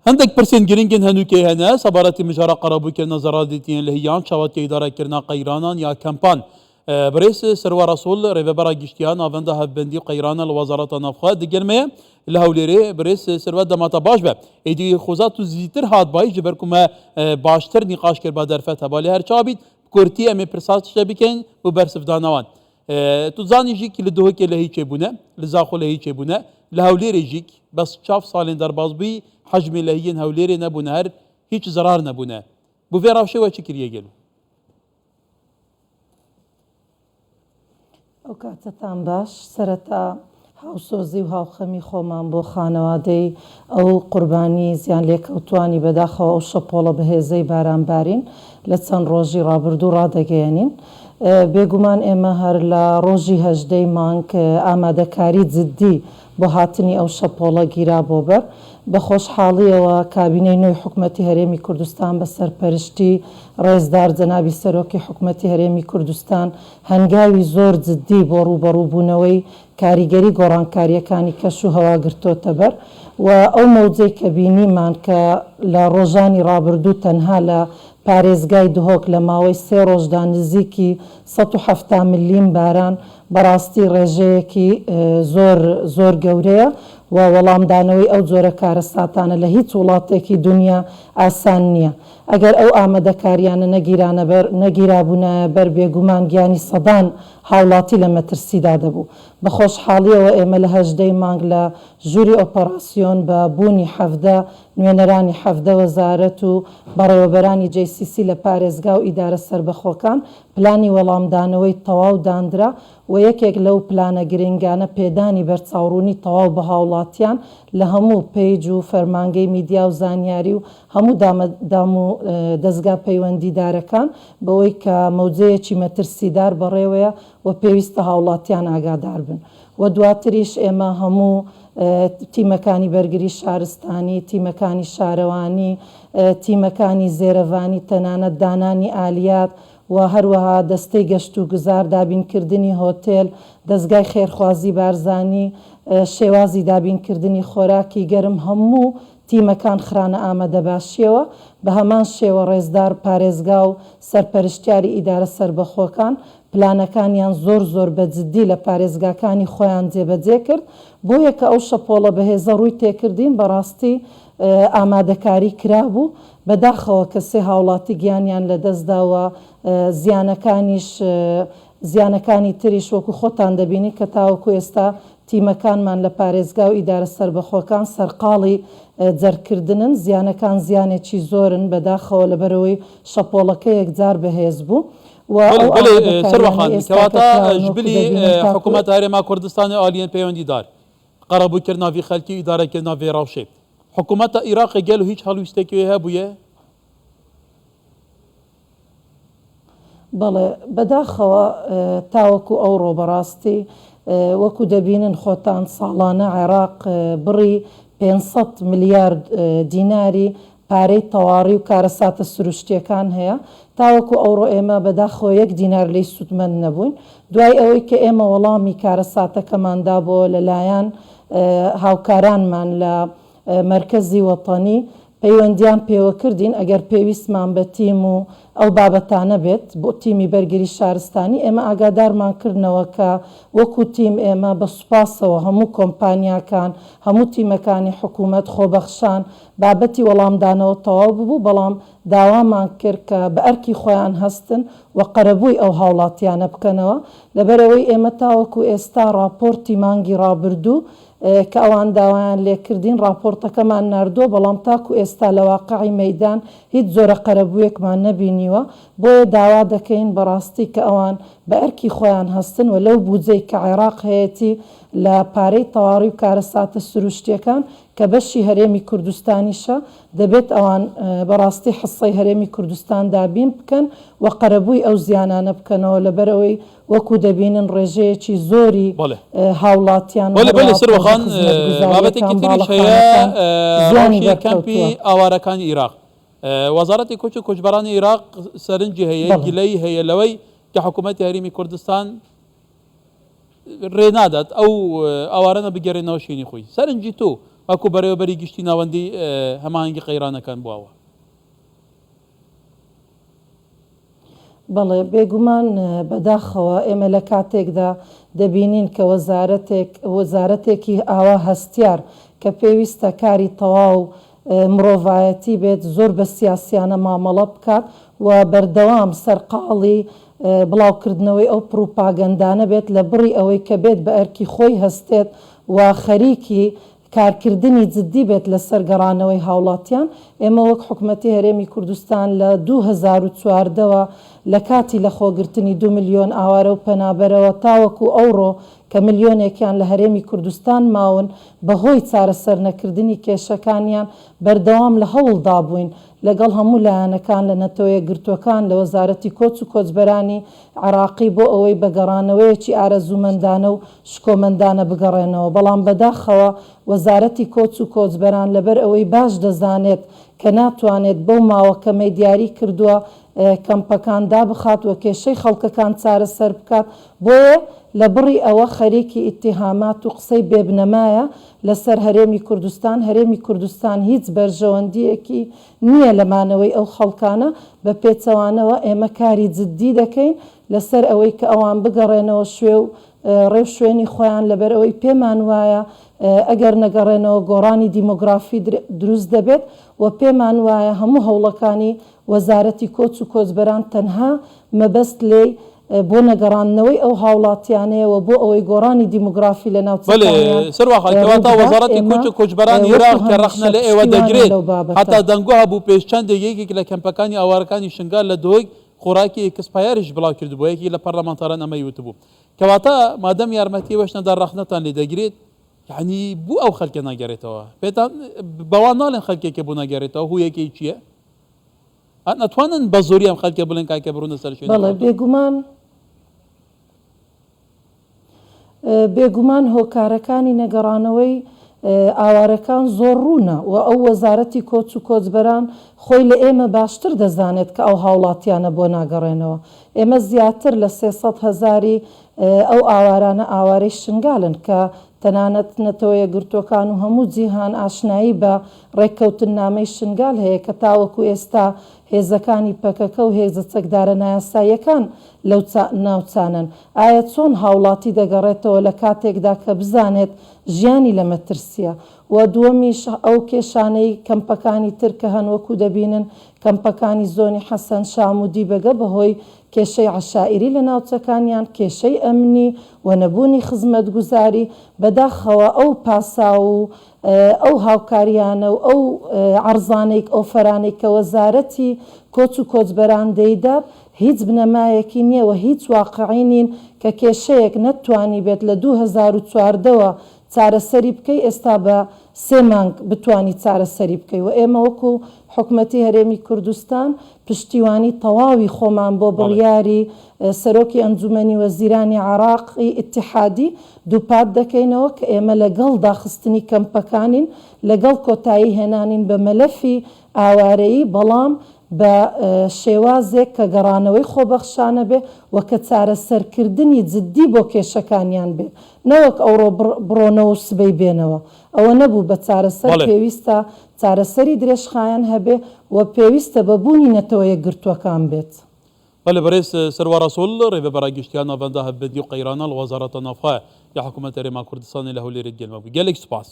هندك برسين جرينجن هنوكي هنا سبارتي مجارة قرابو كرنا زرادتين لهيان شوات كيدارة كرنا قيرانا يا كامبان بريس سروا رسول ريفبرا جشتيان افندا هبندي قيرانا لوزارة نفخا دقرمي لهوليري بريس سروا دماتا باش با ايدي خوزاتو زيتر هاد باي جبركما باشتر نقاش كر بادر فتح بالي هر چابيت كورتي امي برسات شبكين وبرسف دانوان تو زاني جيك لدوهك لهي چبونه لزاخو لهي چبونه لهوليري جيك بس شاف سالين درباز بي حجم لهين هوليري نبونه هر هيچ زرار نبونه بو في راوشي و چكريه گلو ئەو کاتتان باش سەرەتا هاوسۆزی و هاوخەمی خۆمان بۆ خانەوادەی ئەو قوربانی زیان لێکەوتوانی بەداخەوە ئەو شەپۆڵە بەهێزەی بارانبارین لە چەند ڕۆژی ڕابردوو ڕادەگەیەنین بێگومان ئێمە هەر لە ڕۆژی هەژدەی مانگ ئامادەکاری جددی بۆ هاتنی ئەو شەپۆڵە گیرا بۆ بەر بە خۆشحاڵیەوە کابینەی نوێی حکوومەتی هەرێمی کوردستان بە سەرپەرشتی ڕێزدار جەنابی سەرۆکی حکوومەتی هەرێمی کوردستان هەنگاوی زۆر جددی بۆ ڕوبەڕووبوونەوەی کاریگەری گۆڕانکاریەکانی کەش و هەوا گرتۆتە بەر و ئەو مەوجەی کە بینیمان کە لە ڕۆژانی ڕابردوو تەنها لە پارێزگای دهۆک لە ماوەی 3 ڕۆژدا نزیکی 170 ملیم باران بەڕاستی ڕێژەیەکی زۆر گەورەیە و وەڵامدانەوەی ئەو جۆرە کارەساتانە لە هیچ وڵاتێکی دنیا ئاسان نییە ئەگەر ئەو ئامادەکاریانە نەگیرابوونە بەر بێگومان گیانی سەدان هاوڵاتی لە مەترسیدا دەبوو بە خۆشحاڵیەوە ئێمە لە هەژدەی مانگ لە ژووری ئۆپەراسیۆن بە بوونی حەفدە نوێنەرانی حەفدە وەزارەت و بەڕێوەبەرانی JCC لە پارێزگا و ئیدارە سربەخۆکان پلانی وەڵامدانەوەی تەواو دانرا و یەکێک لەو پلانە گرنگانە پێدانی بەرچاوڕوونی تەواو بە هاوڵاتیان لە هەموو پێیج و فەرمانگەی میدیا و زانیاری و هەموو دام و دەستگا پەیوەندیدارەکان بەوەی کە مەوجەیەکی مەترسیدار بەڕێوەیە و پێویستە هاوڵاتیان ئاگادار بن و دواتریش ئێمە هەموو تیمەکانی بەرگری شارستانی تیمەکانی شارەوانی تیمەکانی زێرەڤانی تەنانەت دانانی ئالیات و هەروەها دەستەی گەشت و گوزار دابینکردنی هۆتێل دەستگای خێرخوازی بارزانی شێوازی دابینکردنی خۆراکی گەرم هەموو تیمەکان خرانە ئامادەباشیەوە بە هەمان شێوە ڕێزدار پارێزگا و سەرپەرشتیاری ئیدارە سربەخۆکان پلانەکانیان زۆر بەجددی لە پارێزگاکانی خۆیان جێبەجێ کرد بۆ یەکە ئەو شەپۆڵە بەهێزە ڕووی تێکردین بەڕاستی ئامادەکاری کرابوو بەداخەوە کە سێ هاوڵاتی گیانیان لەدەستداوە زیانەکانی تریش وەکو خۆتان دەبینی کە تاوەکو ئێستا تیمەکانمان لە پارێزگا و ئیدارە سربەخۆکان سەرقاڵی جەرکردنن زیانەکان زیانێکی زۆرن بەداخەوە لەبەرەوەی شەپۆڵەکە یەکجار بەهێز بوو سەرخان کەواتە ژبلی حکوومەت هەرێما کوردستانی ئالیەن پەیوەندیدار قەرەبووکردناوی خەلکی ئیدارەکردناوی ڕاوشێ حکوومەتە عێراقی گەل و هیچ هەڵویستێکی هەبوویە بەڵێ بەداخەوە تاوەکو ئەوڕۆ بەڕاستی وەکو دەبینن خۆتان ساڵانە عێراق بڕی 500 ملیارد دیناری پارەی تەواڕی و کارەساتە سروشتیەکان هەیە تاوەکو ئەوڕۆ ئێمە بەداخەوە 1 دینار لی سوودمەند نەبووین دوای ئەوەی کە ئێمە وەڵامی کارەساتەکەماندا بۆ لەلایەن هاوکارانمان لە مەرکەزی وەتانی پەیوەندیان پێوە کردین ئەگەر پێویستمان بە تیم و ئەو بابەتانە بێت بۆ تیمی بەرگری شارستانی ئێمە ئاگادارمان کردنەوە کە وەکو تیم ئێمە بە سوپاسەوە هەموو کۆمپانیاکان هەموو تیمەکانی حکوومەت خۆبەخشان بابەتی وەڵامدانەوە تەواو ببوو بەڵام داوامان کرد کە بە ئەرکی خۆیان هەستن و قەرەبووی ئەو هاوڵاتیانە بکەنەوە لەبەرەوەی ئێمە تاوەکو ئێستا راپۆرتی مانگی ڕابردوو کە ئەوان داوایان لێکردین راپۆرتەکەمان ناردووە بەڵام تاکو ئێستا لە واقعی مەیدان هیچ زۆرە قەرەبوویەکمان نەبینیوە بۆیە داوا دەکەین بەڕاستی کە ئەوان بە ئەرکی خۆیان هەستن و لەو بودجەی کە عێراق هەیەی لە پارەی تەواڕی و کارەساتە سروشتیەکان کە بەشی هەرێمی کوردستانیشە دەبێت ئەوان بەڕاستی حسەی هەرێمی کوردستان دابین بکەن و قەرەبووی ئەو زیانانە بکەنەوە لەبەرەوەی وەکو دەبینن ڕێژەیەکی زۆری هاوڵاتیان سروخان بابەتێکی تریش هەیە ڕۆژی کەمپی ئاوارەکانی عێراق وەزارەتی کۆچ و کۆچبەرانی عێراق سەرنجی هەیە گلەی هەیە لەوەی کە حکوومەتی هەرێمی کوردستان ڕێنادات ئەو ئاوارەنە بگەڕێنەوە شوێنی خۆی سەرنجی تۆ ئەکو بەرەوەبەری گشتی ناوەندی هەماهەنگی قەیرانەکان بووەوە. بەڵێ بێگومان بەداخەوە ئێمە لە کاتێکدا دەبینین کە وەزارەتێکی ئاوا هەستیار کە پێویستە کاری تەواو مرۆڤایەتی بێت زۆر بە سیاسیانە مامەڵە بکات و بەردەوام سەرقاڵی بڵاوکردنەوەی ئەو پروپاگەندانە بێت لە بڕی ئەوەی کە بێت بە ئەرکی خۆی هەستێت و خەریکی کارکردنی جددی بێت لە سەرگەڕانەوەی هاوڵاتیان. ئێمە وەک حکوومەتی هەرێمی کوردستان لە 2014ەوە لە کاتی لە خۆگرتنی 2 ملیۆن ئاوارە و پەنابەرەوە تاوەکو ئەوڕۆ کە ملیۆنێکیان لە هەرێمی کوردستان ماون بەهۆی چارەسەر نەکردنی کێشەکانیان بەردەوام لە هەوڵدا بووین لەگەڵ هەموو لایەنەکان لە نەتەوەیە گرتوەکان لە وەزارەتی کۆچ و کۆچبەرانی عراقی بۆ ئەوەی بە گەڕانەوەیەکی ئارەزوومەندانە و شکۆمەندانە بگەڕێنەوە. بەڵام بەداخەوە وەزارەتی کۆچ و کۆچبەران لەبەر ئەوەی باش دەزانێت کە ناتوانێت بەو ماوەکەمەی دیاری کردووە کەمپەکان دابخات و کێشەی خەڵکەکان چارەسەر بکات بۆیە لە بڕی ئەوە خەریکی ئیتیهامات و قسەی بێبنەمایە لەسەر هەرێمی کوردستان. هەرێمی کوردستان هیچ بەرژەوەندیەکی نییە لەمانەوەی ئەو خەڵکانە بە پێچەوانەوە ئێمە کاری جددی دەکەین لەسەر ئەوەی کە ئەوان بگەڕێنەوە شوێ و ڕێو شوێنی خۆیان لەبەر ئەوەی پێمان وایە ئەگەر نەگەڕێنەوە گۆڕانی دیمۆگرافی دروست دەبێت و پێمان وایە هەموو هەوڵەکانی وەزارەتی کۆچ و کۆچبەران تەنها مەبەست لێی بۆ نەگەڕاندنەوەی ئەو هاوڵاتیانەیەوە بۆ ئەوەی گۆڕانی دیموگرافی لە ناوچەکانیان سەرواخەکەواتە وەزارەتی کۆچ و کۆچبەرانی عێراق کە ڕەخنە لە ئێوە دەگرێت هەتا دەنگۆ هەبوو پێش چەند یەکێک لە کەمپەکانی ئاوارەکانی شنگال لە دۆی خۆراکی ئێکسپایریش بڵاو کردبوو یەکی لە پەرلەمانتاران ئەمە وتبوو کەواتە مادەم یارمەتی وەشنەدا ڕەخنەتان لێ دەگرێت یعنی بوو ئەو خەڵکە ناگەڕێتەوە پێتان بەوان ناڵێن خەڵکێکە بوو ناگەڕێتەوە هویەکەی چییە؟ ناتوانن بە زۆری ئەم خەڵکە بڵێن کاکە بڕونە سەر شوێن. بەڵێ بێگومان هۆکارەکانی نەگەڕانەوەی ئاوارەکان زۆر ڕوونە و ئەو وەزارەتی کۆچ و کۆچبەران خۆی لە ئێمە باشتر دەزانێت کە ئەو هاوڵاتیانە بۆ ناگەڕێنەوە. ئێمە زیاتر لە 300,000 ئەو ئاوارانە ئاوارەی شنگالن کە تەنانەت نەتەوەیە گرتوەکان و هەموو جیهان ئاشنایی بە ڕێککەوتن نامەی شنگال هەیە کە تاوەکو ئێستا هێزەکانی پەکەکە و هێزە چەکدارە نایاساییەکان لەو ناوچانن. ئایا چۆن هاوڵاتی دەگەڕێتەوە لە کاتێکدا کە بزانێت ژیانی لە مەترسیە؟ و دووەمیش ئەو کێشانەی کەمپەکانی تر کە هەنوەکو دەبینن کەمپەکانی زۆنی حەسەن شامودی بەگە بەهۆی کێشەی عەشائیری لە ناوچەکانیان کێشەی ئەمنی و نەبوونی خزمەتگوزاری بەداخەوە ئەو پاسا و ئەو هاوکاریانە و ئەو عەرزانەی ئۆفەرانەی کە وەزارەتی کۆچ و کۆچبەران دەیدات هیچ بنەمایەکی نییە و هیچ واقعی نین کە کێشەیەک نەتوانی بێت لە 2014ەوە چارەسەری بکەی ئێستا بە 3 مانگ بتانی چارەسەری بکەی و ئێمە وەکو حکوومەتی هەرێمی کوردستان پشتیوانی تەواوی خۆمان بۆ بڕیاری سەرۆکی ئەنجومەنی وەزیرانی عراقی ئیتیحادی دووپات دەکەینەوە کە ئێمە لەگەڵ داخستنی کەمپەکانین لەگەڵ کۆتایی هێنانین بە مەلەفی ئاوارەیی بەڵام بە شێوازێک کە گەڕانەوەی خۆبەخشانە بێ و کە چارەسەرکردنی جددی بۆ کێشەکانیان بێ نەوەک ئەوڕۆ بڕۆنەوە و سبەی بێنەوە ئەوە نەبوو بە چارەسەر پێویستە چارەسەری درێژخایەن هەبێ و پێویستە بەبوونی نەتەوەیە گرتوەکان بێت. بله برئیس سرور رسول ڕێبەبەرە گشتیان ناوەندە هەبێتی و قەیرانە لە وەزارەتە ناوخۆیە یا حکوومەتە هەرێما کوردستانی لە هەولێری گەلمە بوو. گەلێک سوپاس.